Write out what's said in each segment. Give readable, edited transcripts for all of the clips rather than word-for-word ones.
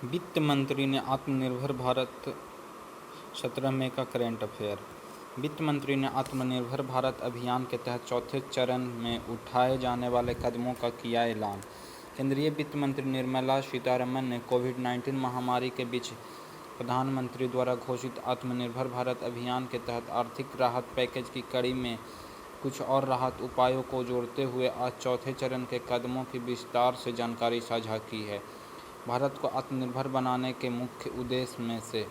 वित्त मंत्री ने आत्मनिर्भर भारत 17 मई का करंट अफेयर। वित्त मंत्री ने आत्मनिर्भर भारत अभियान के तहत चौथे चरण में उठाए जाने वाले कदमों का किया ऐलान। केंद्रीय वित्त मंत्री निर्मला सीतारमण ने कोविड-19 महामारी के बीच प्रधानमंत्री द्वारा घोषित आत्मनिर्भर भारत अभियान के तहत आर्थिक राहत पैकेज की कड़ी में कुछ और राहत उपायों को जोड़ते हुए आज चौथे चरण के कदमों की विस्तार से जानकारी साझा की है। भारत को आत्मनिर्भर बनाने के मुख्य उद्देश्य में से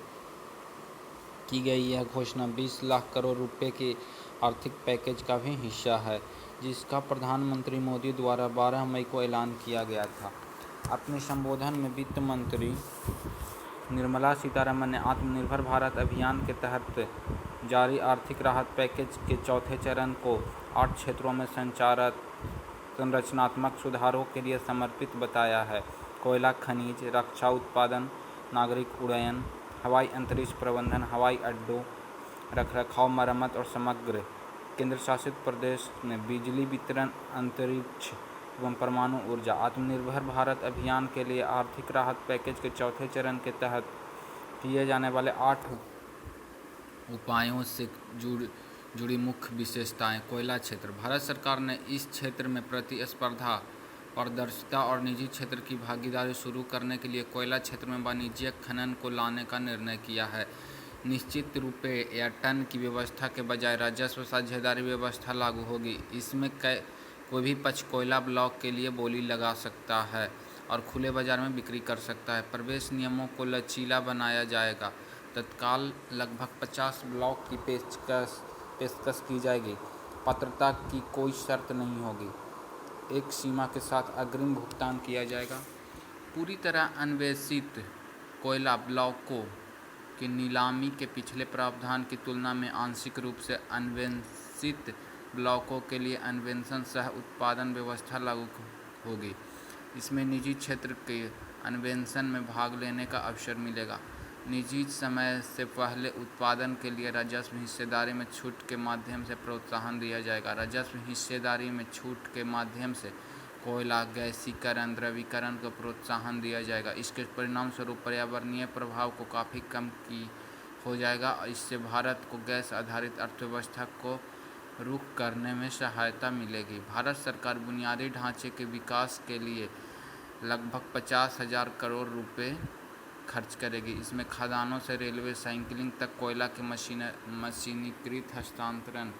की गई यह घोषणा 20 लाख करोड़ रुपए के आर्थिक पैकेज का भी हिस्सा है, जिसका प्रधानमंत्री मोदी द्वारा 12 मई को ऐलान किया गया था। अपने संबोधन में वित्त मंत्री निर्मला सीतारमण ने आत्मनिर्भर भारत अभियान के तहत जारी आर्थिक राहत पैकेज के चौथे चरण को 8 क्षेत्रों में संरचनात्मक सुधारों के लिए समर्पित बताया है। कोयला खनिज, रक्षा उत्पादन, नागरिक उड्डयन, हवाई अंतरिक्ष प्रबंधन, हवाई अड्डों रखरखाव, मरम्मत और समग्र केंद्र शासित प्रदेश में बिजली वितरण, अंतरिक्ष एवं परमाणु ऊर्जा। आत्मनिर्भर भारत अभियान के लिए आर्थिक राहत पैकेज के चौथे चरण के तहत किए जाने वाले 8 उपायों से जुड़ी मुख्य विशेषताएं। कोयला क्षेत्र। भारत सरकार ने इस क्षेत्र में प्रतिस्पर्धा, पारदर्शिता और निजी क्षेत्र की भागीदारी शुरू करने के लिए कोयला क्षेत्र में वाणिज्यिक खनन को लाने का निर्णय किया है। निश्चित रुपये या टन की व्यवस्था के बजाय राजस्व साझेदारी व्यवस्था लागू होगी। इसमें कोई भी पक्ष कोयला ब्लॉक के लिए बोली लगा सकता है और खुले बाजार में बिक्री कर सकता है। प्रवेश नियमों को लचीला बनाया जाएगा। तत्काल लगभग 50 ब्लॉक की पेशकश की जाएगी। पात्रता की कोई शर्त नहीं होगी। एक सीमा के साथ अग्रिम भुगतान किया जाएगा। पूरी तरह अन्वेषित कोयला ब्लॉकों की नीलामी के पिछले प्रावधान की तुलना में आंशिक रूप से अन्वेषित ब्लॉकों के लिए अन्वेषण सह उत्पादन व्यवस्था लागू होगी। इसमें निजी क्षेत्र के अन्वेषण में भाग लेने का अवसर मिलेगा। निजी समय से पहले उत्पादन के लिए राजस्व हिस्सेदारी में छूट के माध्यम से प्रोत्साहन दिया जाएगा। राजस्व हिस्सेदारी में छूट के माध्यम से कोयला गैसीकरण, द्रवीकरण को प्रोत्साहन दिया जाएगा। इसके परिणाम स्वरूप पर्यावरणीय प्रभाव को काफ़ी कम हो जाएगा। इससे भारत को गैस आधारित अर्थव्यवस्था को रुख करने में सहायता मिलेगी। भारत सरकार बुनियादी ढांचे के विकास के लिए लगभग 50,000 करोड़ रुपए खर्च करेगी। इसमें खदानों से रेलवे साइकिलिंग तक कोयला के मशीनीकृत हस्तांतरण,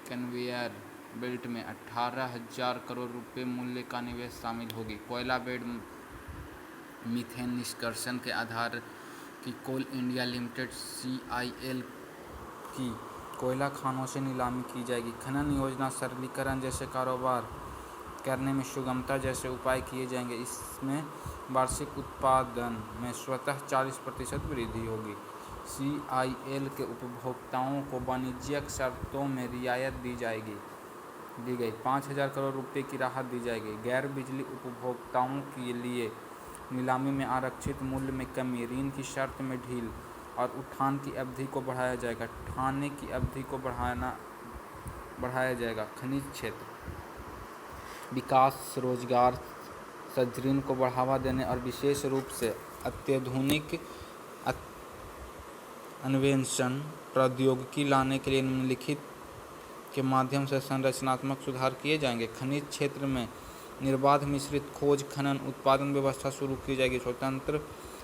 कन्वेयर बेल्ट में 18,000 करोड़ रुपए मूल्य का निवेश शामिल होगी। कोयला बेड मीथेन निष्कर्षण के आधार की कोल इंडिया लिमिटेड CIL की कोयला खानों से नीलामी की जाएगी। खनन योजना सरलीकरण जैसे कारोबार करने में सुगमता जैसे उपाय किए जाएंगे। इसमें वार्षिक उत्पादन में स्वतः 40% वृद्धि होगी। CIL के उपभोक्ताओं को वाणिज्यिक शर्तों में रियायत दी गई 5,000 करोड़ रुपए की राहत दी जाएगी। गैर बिजली उपभोक्ताओं के लिए नीलामी में आरक्षित मूल्य में कमी, ऋण की शर्त में ढील और उठान की अवधि को बढ़ाया जाएगा। ठाने की अवधि को बढ़ाया जाएगा। खनिज क्षेत्र विकास, रोजगार सृजन को बढ़ावा देने और विशेष रूप से अत्याधुनिक अन्वेषण प्रौद्योगिकी लाने के लिए निम्नलिखित के माध्यम से संरचनात्मक सुधार किए जाएंगे। खनिज क्षेत्र में निर्बाध मिश्रित खोज, खनन, उत्पादन व्यवस्था शुरू की जाएगी। स्वतंत्र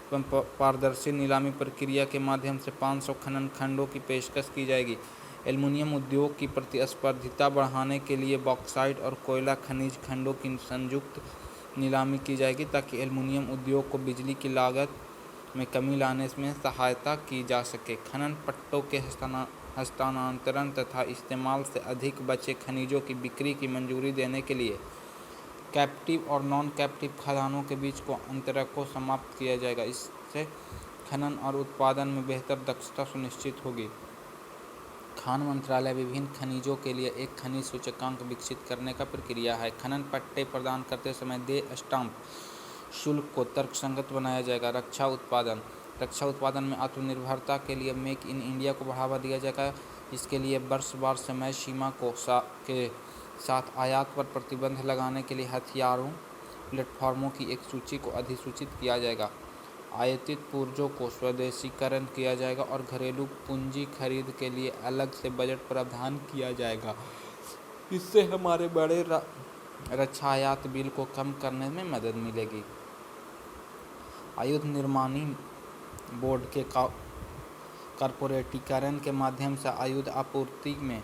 एवं पारदर्शी नीलामी प्रक्रिया के माध्यम से 500 खनन खंडों की पेशकश की जाएगी। एल्युमिनियम उद्योग की प्रतिस्पर्धिता बढ़ाने के लिए बॉक्साइट और कोयला खनिज खंडों की संयुक्त नीलामी की जाएगी, ताकि एल्युमिनियम उद्योग को बिजली की लागत में कमी लाने में सहायता की जा सके। खनन पट्टों के हस्तांतरण तथा इस्तेमाल से अधिक बचे खनिजों की बिक्री की मंजूरी देने के लिए कैप्टिव और नॉन कैप्टिव खदानों के बीच को अंतर को समाप्त किया जाएगा। इससे खनन और उत्पादन में बेहतर दक्षता सुनिश्चित होगी। खान मंत्रालय विभिन्न खनिजों के लिए एक खनिज सूचकांक विकसित करने का प्रक्रिया है। खनन पट्टे प्रदान करते समय देय स्टाम्प शुल्क को तर्कसंगत बनाया जाएगा। रक्षा उत्पादन में आत्मनिर्भरता के लिए मेक इन इंडिया को बढ़ावा दिया जाएगा। इसके लिए वर्षवार समय सीमा के साथ आयात पर प्रतिबंध लगाने के लिए हथियारों प्लेटफॉर्मों की एक सूची को अधिसूचित किया जाएगा। आयातित पुर्जों को स्वदेशीकरण किया जाएगा और घरेलू पूंजी खरीद के लिए अलग से बजट प्रावधान किया जाएगा। इससे हमारे बड़े रक्षा आयात बिल को कम करने में मदद मिलेगी। आयुध निर्माणी बोर्ड के कॉर्पोरेटीकरण के माध्यम से आयुध आपूर्ति में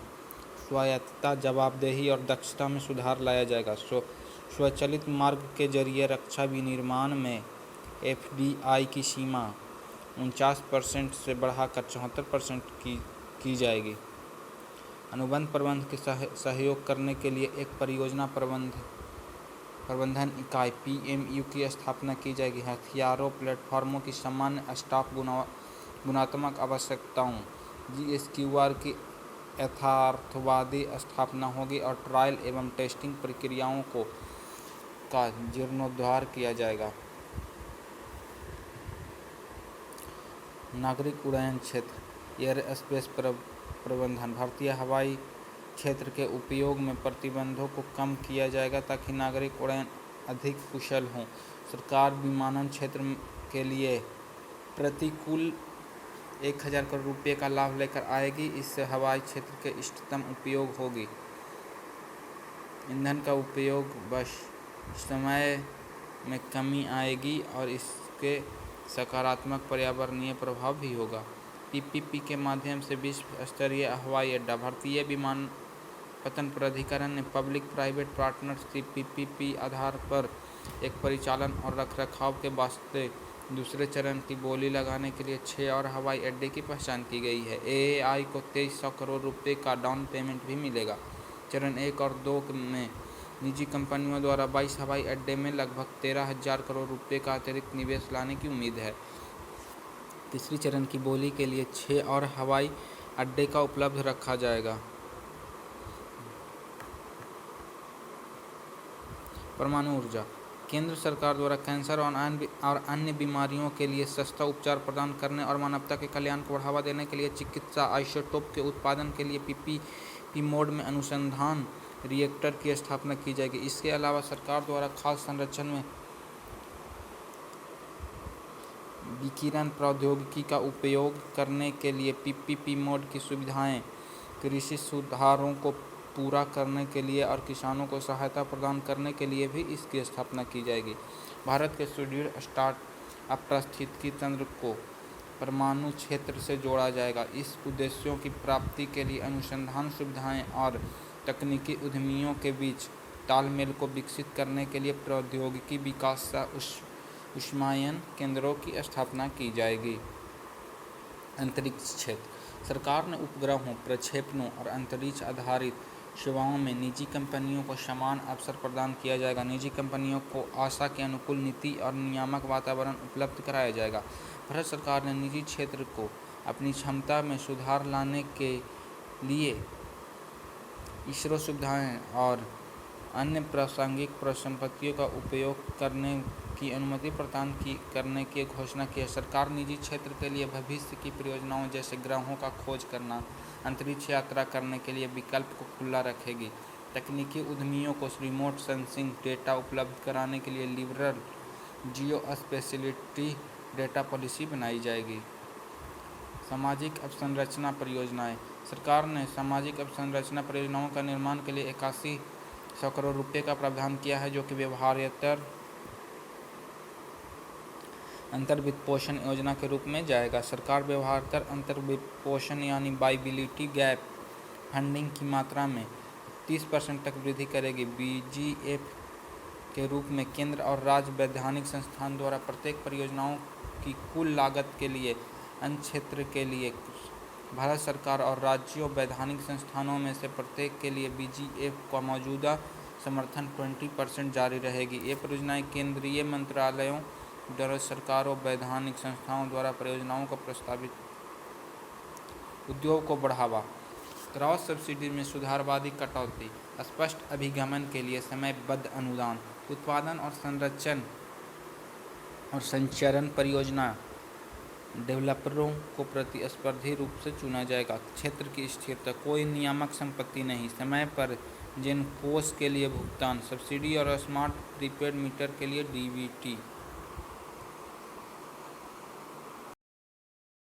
स्वायत्तता, जवाबदेही और दक्षता में सुधार लाया जाएगा। स्वचालित मार्ग के जरिए रक्षा विनिर्माण में एफडीआई की सीमा 49% से बढ़ाकर 74% की जाएगी। अनुबंध प्रबंध के सहयोग करने के लिए एक परियोजना प्रबंधन इकाई PMU की स्थापना की जाएगी। हथियारों प्लेटफॉर्मों की सामान्य स्टाफ गुणात्मक आवश्यकताओं GSQR की यथार्थवादी स्थापना होगी और ट्रायल एवं टेस्टिंग प्रक्रियाओं का जीर्णोद्धार किया जाएगा। नागरिक उड्डयन क्षेत्र एयर स्पेस प्रबंधन भारतीय हवाई क्षेत्र के उपयोग में प्रतिबंधों को कम किया जाएगा ताकि नागरिक उड्डयन अधिक कुशल हों। सरकार विमानन क्षेत्र के लिए प्रतिकूल 1000 करोड़ रुपये का लाभ लेकर आएगी। इससे हवाई क्षेत्र के इष्टतम उपयोग होगी। ईंधन का उपयोग बस समय में कमी आएगी और इसके सकारात्मक पर्यावरणीय प्रभाव भी होगा। PPP के माध्यम से विश्व स्तरीय हवाई अड्डा भारतीय विमानपत्तन प्राधिकरण ने पब्लिक प्राइवेट पार्टनरशिप PPP आधार पर एक परिचालन और रखरखाव के वास्ते दूसरे चरण की बोली लगाने के लिए 6 और हवाई अड्डे की पहचान की गई है। AAI को 2300 करोड़ रुपये का डाउन पेमेंट भी मिलेगा। चरण 1 और 2 में निजी कंपनियों द्वारा 22 हवाई अड्डे में लगभग 13,000 करोड़ रुपये का अतिरिक्त निवेश लाने की उम्मीद है। तीसरी चरण की बोली के लिए 6 और हवाई अड्डे का उपलब्ध रखा जाएगा। परमाणु ऊर्जा केंद्र सरकार द्वारा कैंसर और अन्य बीमारियों के लिए सस्ता उपचार प्रदान करने और मानवता के कल्याण को बढ़ावा देने के लिए चिकित्सा आइसोटोप के उत्पादन के लिए PPP मोड में अनुसंधान रिएक्टर की स्थापना की जाएगी। इसके अलावा सरकार द्वारा खाद्य संरक्षण में विकिरण प्रौद्योगिकी का उपयोग करने के लिए PPP मोड की सुविधाएं, कृषि सुधारों को पूरा करने के लिए और किसानों को सहायता प्रदान करने के लिए भी इसकी स्थापना की जाएगी। भारत के सुदृढ़ स्टार्टअप पारिस्थितिकी तंत्र को परमाणु क्षेत्र से जोड़ा जाएगा। इस उद्देश्यों की प्राप्ति के लिए अनुसंधान सुविधाएं और तकनीकी उद्यमियों के बीच तालमेल को विकसित करने के लिए प्रौद्योगिकी विकास ऊष्मायन केंद्रों की स्थापना की जाएगी। अंतरिक्ष क्षेत्र सरकार ने उपग्रहों, प्रक्षेपणों और अंतरिक्ष आधारित सेवाओं में निजी कंपनियों को समान अवसर प्रदान किया जाएगा। निजी कंपनियों को आशा के अनुकूल नीति और नियामक वातावरण उपलब्ध कराया जाएगा। भारत सरकार ने निजी क्षेत्र को अपनी क्षमता में सुधार लाने के लिए इसरो सुविधाएं और अन्य प्रासंगिक परिसंपत्तियों का उपयोग करने की अनुमति प्रदान करने की घोषणा की है। सरकार निजी क्षेत्र के लिए भविष्य की परियोजनाओं जैसे ग्रहों का खोज करना, अंतरिक्ष यात्रा करने के लिए विकल्प को खुला रखेगी। तकनीकी उद्यमियों को रिमोट सेंसिंग डेटा उपलब्ध कराने के लिए लिबरल जियो स्पेशलिटी डेटा पॉलिसी बनाई जाएगी। सामाजिक अवसंरचना परियोजनाएं सरकार ने सामाजिक अवसंरचना परियोजनाओं का निर्माण के लिए 8100 करोड़ रुपये का प्रावधान किया है, जो कि व्यवहार्यतर अंतर्वित्तपोषण योजना के रूप में जाएगा। सरकार व्यवहार्यतर अंतर्वित्तपोषण यानी वायबिलिटी गैप फंडिंग की मात्रा में 30% तक वृद्धि करेगी। BGF के रूप में केंद्र और राज्य वैधानिक संस्थान द्वारा प्रत्येक परियोजनाओं की कुल लागत के लिए अन्य क्षेत्र के लिए भारत सरकार और राज्यों वैधानिक संस्थानों में से प्रत्येक के लिए BGF का मौजूदा समर्थन 20% जारी रहेगी। ये परियोजनाएं केंद्रीय मंत्रालयों द्वारा सरकारों वैधानिक संस्थाओं द्वारा परियोजनाओं को प्रस्तावित। उद्योग को बढ़ावा क्रॉस सब्सिडी में सुधारवादी कटौती, स्पष्ट अभिगमन के लिए समयबद्ध अनुदान, उत्पादन और संरक्षण और संचरण परियोजना डेवलपरों को प्रतिस्पर्धी रूप से चुना जाएगा। क्षेत्र की स्थिरता कोई नियामक संपत्ति नहीं, समय पर जेनपोस के लिए भुगतान, सब्सिडी और स्मार्ट प्रीपेड मीटर के लिए डीबीटी।